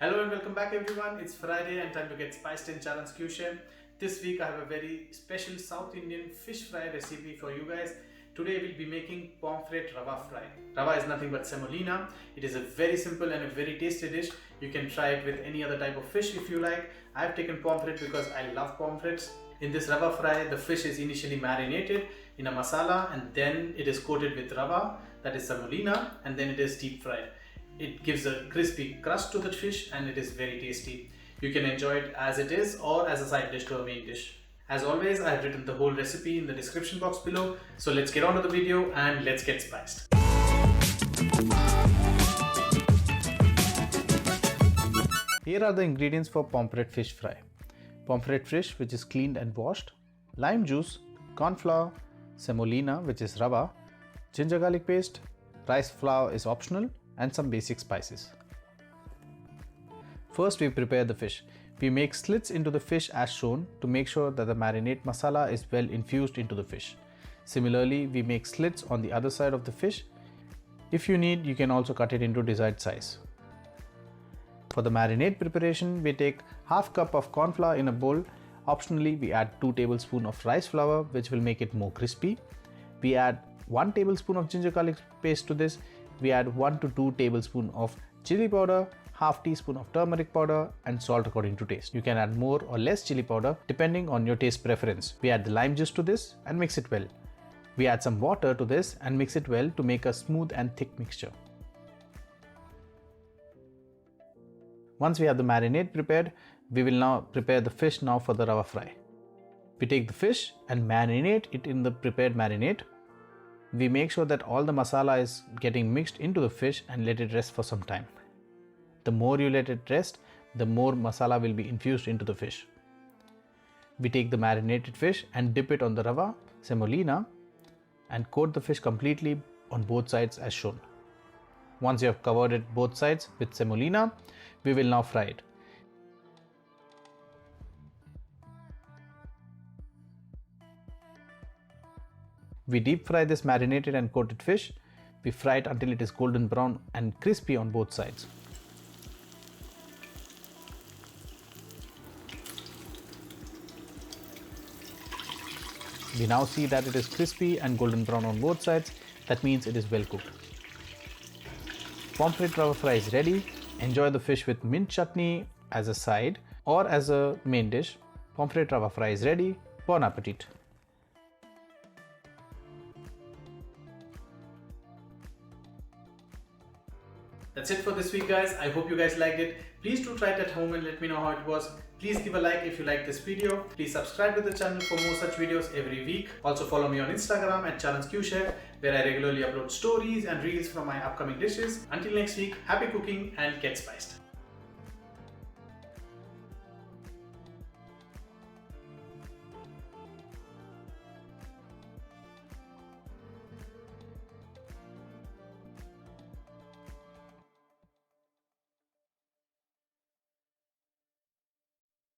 Hello and welcome back everyone. It's Friday and time to get spiced in Charan's Küche. This week I have a very special South Indian fish fry recipe for you guys. Today we'll be making Pomfret Rava Fry. Rava is nothing but semolina. It is a very simple and a very tasty dish. You can try it with any other type of fish if you like. I've taken pomfret because I love pomfrets. In this Rava Fry, the fish is initially marinated in a masala and then it is coated with rava, that is semolina, and then it is deep fried. It gives a crispy crust to the fish and it is very tasty. You can enjoy it as it is or as a side dish to a main dish. As always, I have written the whole recipe in the description box below. So let's get on to the video and let's get spiced. Here are the ingredients for pomfret fish fry. Pomfret fish which is cleaned and washed, lime juice, cornflour, semolina which is rava, ginger garlic paste, rice flour is optional, and some basic spices. First we prepare the fish. We make slits into the fish as shown to make sure that the marinade masala is well infused into the fish. Similarly, we make slits on the other side of the fish. If you need, you can also cut it into desired size. For the marinade preparation, we take half cup of corn flour in a bowl. Optionally, we add 2 tablespoons of rice flour which will make it more crispy. We add 1 tablespoon of ginger garlic paste to this. We add 1 to 2 tablespoons of chilli powder, half teaspoon of turmeric powder and salt according to taste. You can add more or less chilli powder depending on your taste preference. We add the lime juice to this and mix it well. We add some water to this and mix it well to make a smooth and thick mixture. Once we have the marinade prepared, we will now prepare the fish now for the rava fry. We take the fish and marinate it in the prepared marinade. We make sure that all the masala is getting mixed into the fish and let it rest for some time. The more you let it rest, the more masala will be infused into the fish. We take the marinated fish and dip it on the rava, semolina, and coat the fish completely on both sides as shown. Once you have covered it both sides with semolina, we will now fry it. We deep fry this marinated and coated fish. We fry it until it is golden brown and crispy on both sides. We now see that it is crispy and golden brown on both sides. That means it is well cooked. Pomfret Rava Fry is ready. Enjoy the fish with mint chutney as a side or as a main dish. Pomfret Rava Fry is ready. Bon appetit! That's it for this week guys. I hope you guys liked it. Please do try it at home and let me know how it was. Please give a like if you like this video. Please subscribe to the channel for more such videos every week. Also follow me on Instagram at Charan's Küche where I regularly upload stories and reels from my upcoming dishes. Until next week, happy cooking and get spiced.